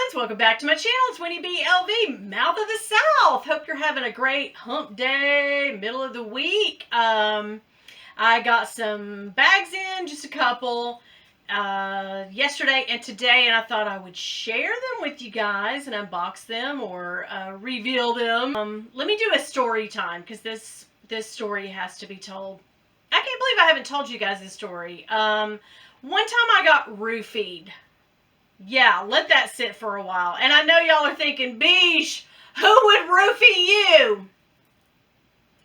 friends, welcome back to my channel. It's Winnie B. LV, Mouth of the South. Hope you're having a great hump day, middle of the week. I got some bags in, just a couple, yesterday and today, and I thought I would share them with you guys and unbox them or reveal them. Let me do a story time because this story has to be told. I can't believe I haven't told you guys this story. One time I got roofied. Yeah, let that sit for a while. And I know y'all are thinking, Beesh, who would roofie you?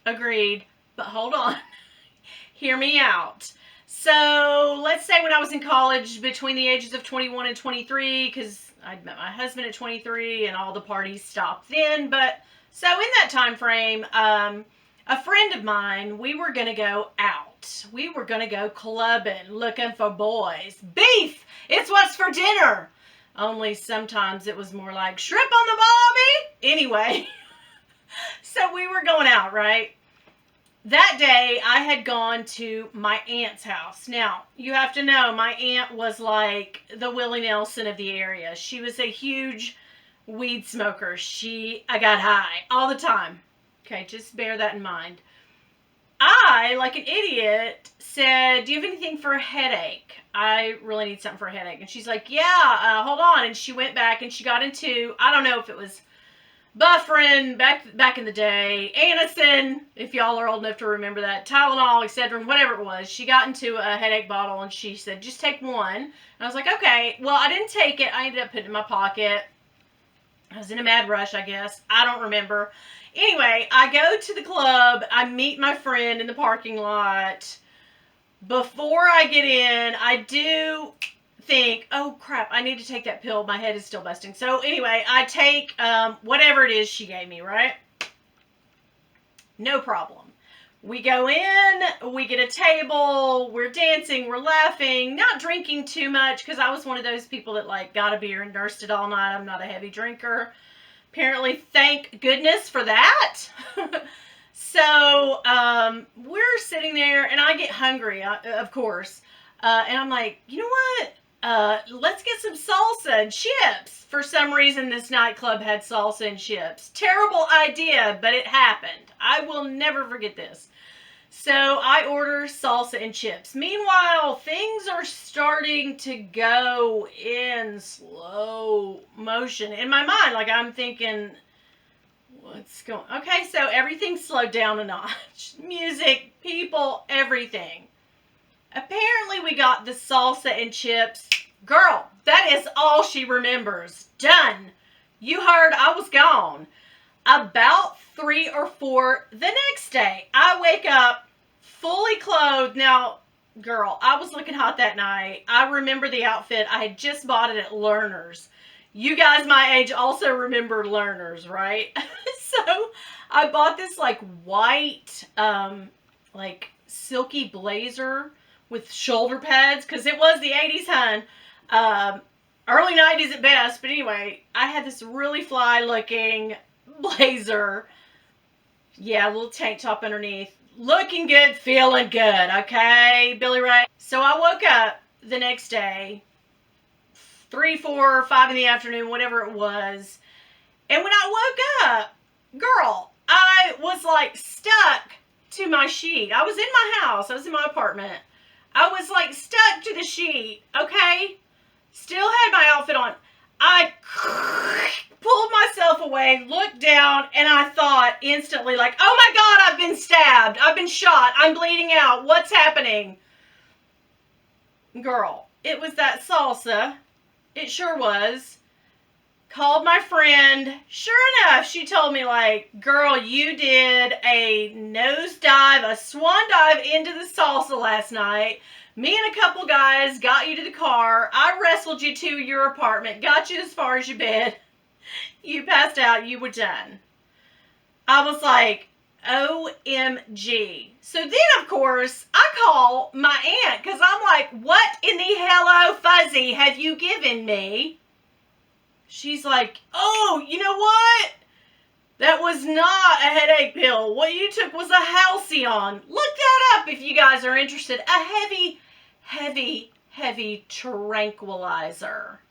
Agreed. But hold on. Hear me out. So, let's say when I was in college between the ages of 21 and 23, because I'd met my husband at 23 and all the parties stopped then. But, so in that time frame, a friend of mine, we were going to go out. We were going to go clubbing, looking for boys. Beef! It's what's for dinner! Only sometimes it was more like, shrimp on the bobby? Anyway, so we were going out, right? That day, I had gone to my aunt's house. Now, you have to know, my aunt was like the Willie Nelson of the area. She was a huge weed smoker. I got high all the time. Okay, just bear that in mind. I, like an idiot, said, do you have anything for a headache? I really need something for a headache. And she's like, yeah, hold on. And she went back and she got into, I don't know if it was Bufferin back in the day, Anacin, if y'all are old enough to remember that, Tylenol, Excedrin, whatever it was. She got into a headache bottle and she said, just take one. And I was like, okay. Well, I didn't take it. I ended up putting it in my pocket. I was in a mad rush, I guess. I don't remember. Anyway, I go to the club. I meet my friend in the parking lot. Before I get in, I do think, oh crap, I need to take that pill. My head is still busting. So anyway, I take whatever it is she gave me, right? No problem. We go in, we get a table, we're dancing, we're laughing, not drinking too much because I was one of those people that like got a beer and nursed it all night. I'm not a heavy drinker. Apparently, thank goodness for that. So, we're sitting there and I get hungry, of course. And I'm like, you know what? Let's get some salsa and chips. For some reason, this nightclub had salsa and chips. Terrible idea, but it happened. I will never forget this. So I order salsa and chips. Meanwhile, things are starting to go in slow motion. In my mind, like I'm thinking, what's going on? Okay, so everything slowed down a notch. Music, people, everything. Apparently we got the salsa and chips. Girl, that is all she remembers. Done. You heard I was gone. About 3 or 4 the next day, I wake up fully clothed. Now, girl, I was looking hot that night. I remember the outfit. I had just bought it at Lerner's. You guys my age also remember Lerner's, right? So, I bought this like white, like silky blazer with shoulder pads because it was the 80s, hun. Early 90s at best, but anyway, I had this really fly looking blazer. Yeah, a little tank top underneath. Looking good, feeling good, okay, Billy Ray? So I woke up the next day, 3, 4, 5 in the afternoon, whatever it was. And when I woke up, girl, I was like stuck to my sheet. I was in my house. I was in my apartment. I was like stuck to the sheet, okay? Still had my outfit on. I pulled myself away, looked down, and I thought instantly like, oh my God, I've been stabbed. I've been shot. I'm bleeding out. What's happening? Girl, it was that salsa. It sure was. Called my friend. Sure enough, she told me like, girl, you did a nosedive, a swan dive into the salsa last night. Me and a couple guys got you to the car. I wrestled you to your apartment, got you as far as your bed. You passed out. You were done. I was like, OMG. So then, of course, I call my aunt because I'm like, what in the hello fuzzy have you given me? She's like, oh, you know what? That was not a headache pill. What you took was a Halcyon. Look that up if you guys are interested. A heavy, heavy, heavy tranquilizer.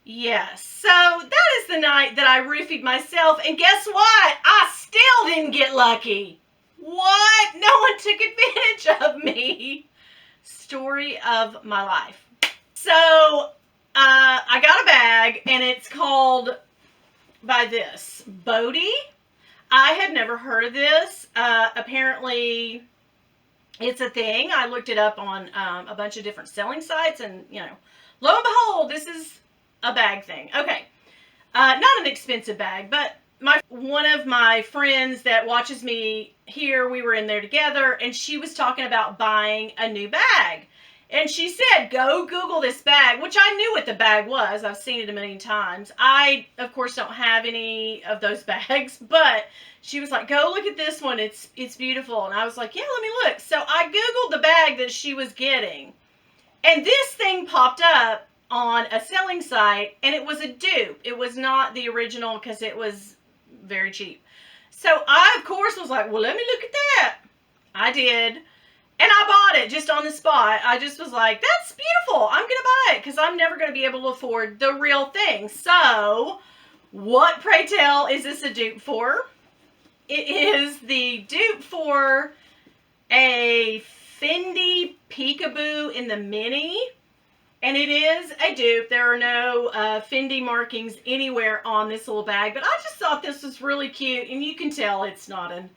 Yes. So that is the night that I roofied myself, and guess what? I still didn't get lucky. What? No one took advantage of me. Story of my life. So I got a bag, and it's called by this Bodie. I had never heard of this. Apparently, it's a thing. I looked it up on a bunch of different selling sites, and lo and behold, this is a bag thing. Okay, not an expensive bag, but one of my friends that watches me here, we were in there together, and she was talking about buying a new bag. And she said, go Google this bag, which I knew what the bag was. I've seen it a million times. I, of course, don't have any of those bags, but she was like, go look at this one. It's beautiful. And I was like, yeah, let me look. So I Googled the bag that she was getting. And this thing popped up on a selling site, and it was a dupe. It was not the original because it was very cheap. So I, of course, was like, well, let me look at that. I did. And I bought it just on the spot. I just was like, that's beautiful. I'm going to buy it because I'm never going to be able to afford the real thing. So, what, pray tell, is this a dupe for? It is the dupe for a Fendi Peekaboo in the mini. And it is a dupe. There are no Fendi markings anywhere on this little bag. But I just thought this was really cute. And you can tell it's not an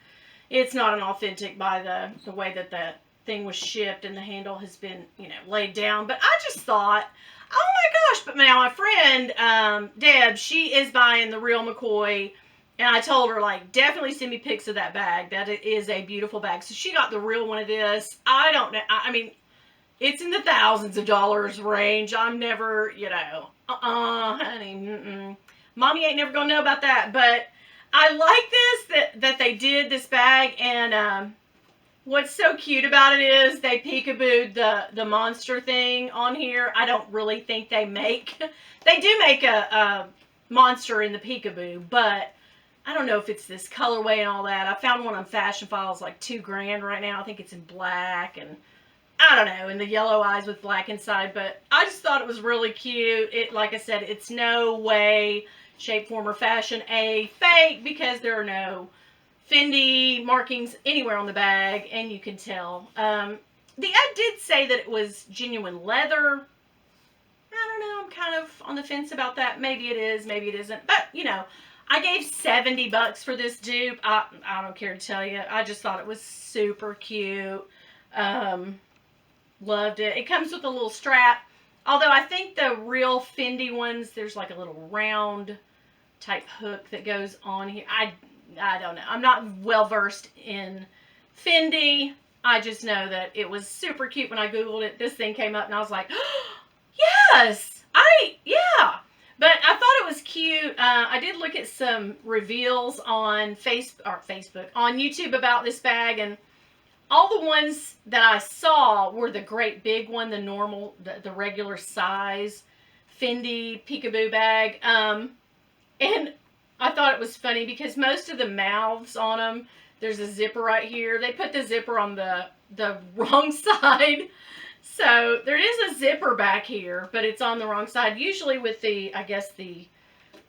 authentic by the way that the thing was shipped and the handle has been, laid down. But I just thought, oh my gosh. But now my friend, Deb, she is buying the real McCoy. And I told her, like, definitely send me pics of that bag. That is a beautiful bag. So she got the real one of this. I don't know. I mean, it's in the thousands of dollars range. I'm never, honey, Mommy ain't never gonna know about that. But I like this, that they did this bag, and what's so cute about it is they peekabooed the monster thing on here. I don't really think they do make a monster in the peekaboo, but I don't know if it's this colorway and all that. I found one on Fashionphile, it's like $2,000 right now. I think it's in black, and I don't know, and the yellow eyes with black inside, but I just thought it was really cute. It, like I said, it's no way, shape, form, or fashion a fake because there are no Fendi markings anywhere on the bag, and you can tell. The ad did say that it was genuine leather. I don't know, I'm kind of on the fence about that. Maybe it is, maybe it isn't, but, I gave $70 for this dupe. I don't care to tell you. I just thought it was super cute. Loved it. It comes with a little strap. Although I think the real Fendi ones, there's like a little round type hook that goes on here. I don't know. I'm not well versed in Fendi. I just know that it was super cute when I Googled it. This thing came up and I was like, oh, yes! Yeah! But I thought it was cute. I did look at some reveals on Facebook, on YouTube about this bag, and all the ones that I saw were the great big one, the normal, the regular size Fendi Peekaboo bag. And I thought it was funny because most of the mouths on them, there's a zipper right here. They put the zipper on the wrong side. So there is a zipper back here, but it's on the wrong side. Usually with the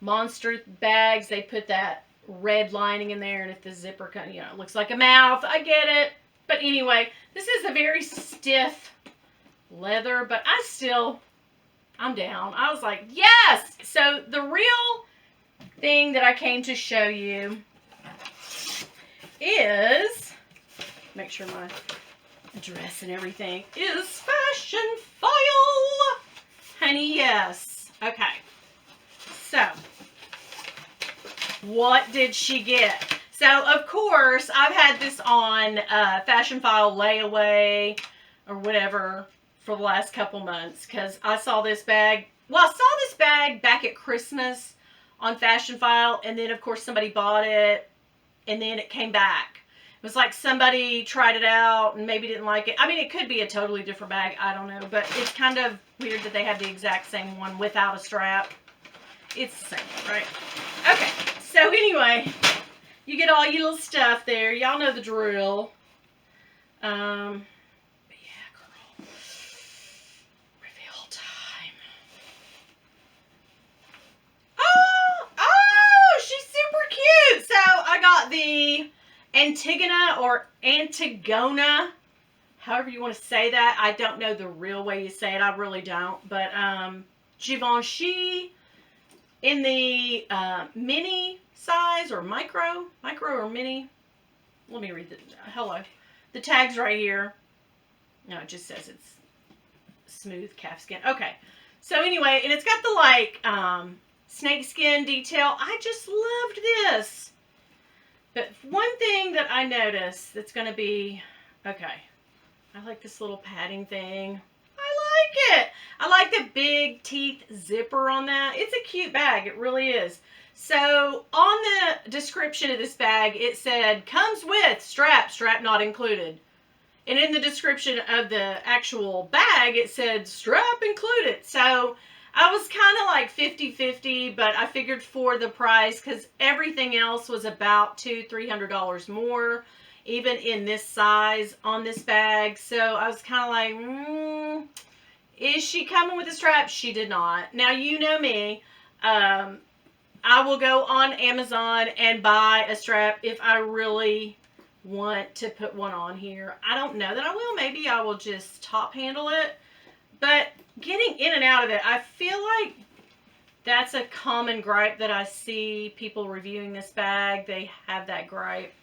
monster bags, they put that red lining in there, and if the zipper kind of, looks like a mouth, I get it. But anyway, this is a very stiff leather, but I'm down. I was like, yes! So the real thing that I came to show you is, make sure my address and everything is Fashionphile. Honey, yes. Okay. So, what did she get? So, of course, I've had this on Fashionphile layaway or whatever for the last couple months because I saw this bag. Well, I saw this bag back at Christmas on Fashionphile, and then, of course, somebody bought it, and then it came back. It was like somebody tried it out and maybe didn't like it. I mean, it could be a totally different bag. I don't know. But it's kind of weird that they have the exact same one without a strap. It's the same one, right? Okay. So, anyway, you get all your little stuff there. Y'all know the drill. But yeah, girl. Reveal time. Antigona or Antigona, however you want to say that. I don't know the real way you say it. I really don't. But Givenchy in the mini size or micro or mini. Let me read the, hello. The tag's right here. No, it just says it's smooth calf skin. Okay. So anyway, and it's got the like snake skin detail. I just loved this. But one thing that I noticed that's going to be, okay, I like this little padding thing. I like it. I like the big teeth zipper on that. It's a cute bag. It really is. So on the description of this bag, it said, comes with strap not included. And in the description of the actual bag, it said strap included. So I was kind of like 50-50, but I figured for the price, because everything else was about $200-300 more, even in this size on this bag. So I was kind of like, is she coming with a strap? She did not. Now, you know me. I will go on Amazon and buy a strap if I really want to put one on here. I don't know that I will. Maybe I will just top handle it. But getting in and out of it, I feel like that's a common gripe that I see people reviewing this bag. They have that gripe.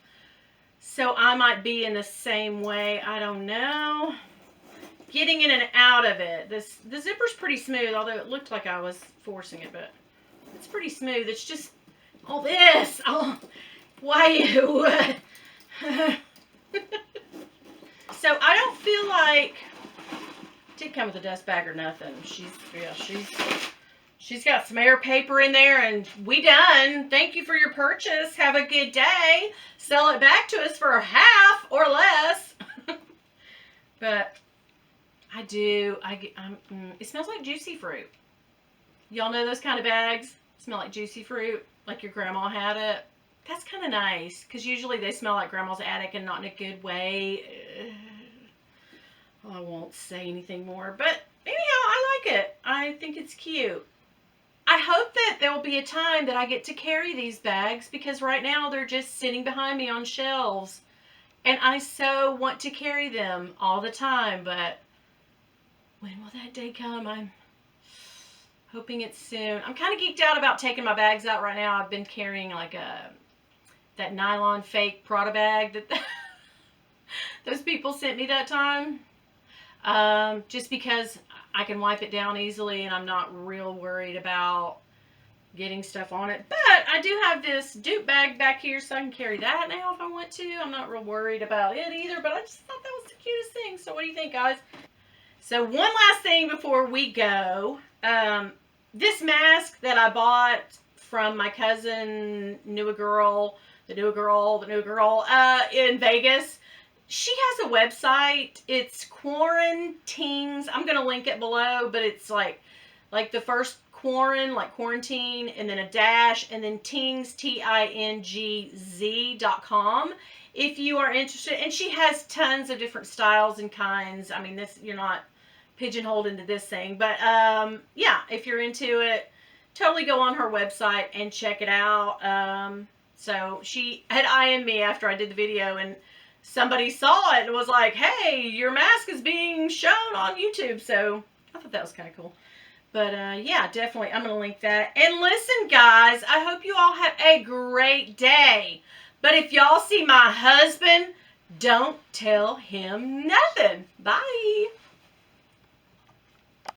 So I might be in the same way. I don't know. Getting in and out of it. The zipper's pretty smooth, although it looked like I was forcing it, but it's pretty smooth. It's just all this. Oh, why you? So I don't feel like it did come with a dust bag or nothing. She's got some air paper in there, and we done. Thank you for your purchase. Have a good day. Sell it back to us for half or less. But I do. It smells like juicy fruit. Y'all know those kind of bags? Smell like juicy fruit, like your grandma had it. That's kind of nice, because usually they smell like grandma's attic and not in a good way. I won't say anything more, but anyhow, I like it. I think it's cute. I hope that there will be a time that I get to carry these bags, because right now they're just sitting behind me on shelves, and I so want to carry them all the time, but when will that day come? I'm hoping it's soon. I'm kind of geeked out about taking my bags out right now. I've been carrying like that nylon fake Prada bag that those people sent me that time. Just because I can wipe it down easily and I'm not real worried about getting stuff on it. But I do have this dupe bag back here, so I can carry that now if I want to. I'm not real worried about it either, but I just thought that was the cutest thing. So what do you think, guys? So one last thing before we go. This mask that I bought from my cousin, the new girl in Vegas. She has a website. It's Quarantines. I'm going to link it below, but it's like the first quarant, like quarantine, and then a dash, and then Tings, TINGZ.com. If you are interested, and she has tons of different styles and kinds. I mean, this, you're not pigeonholed into this thing, but yeah, if you're into it, totally go on her website and check it out. So she had IM'd me after I did the video, and somebody saw it and was like, hey, your mask is being shown on YouTube. So I thought that was kind of cool. But yeah, definitely, I'm going to link that. And listen, guys, I hope you all have a great day. But if y'all see my husband, don't tell him nothing. Bye.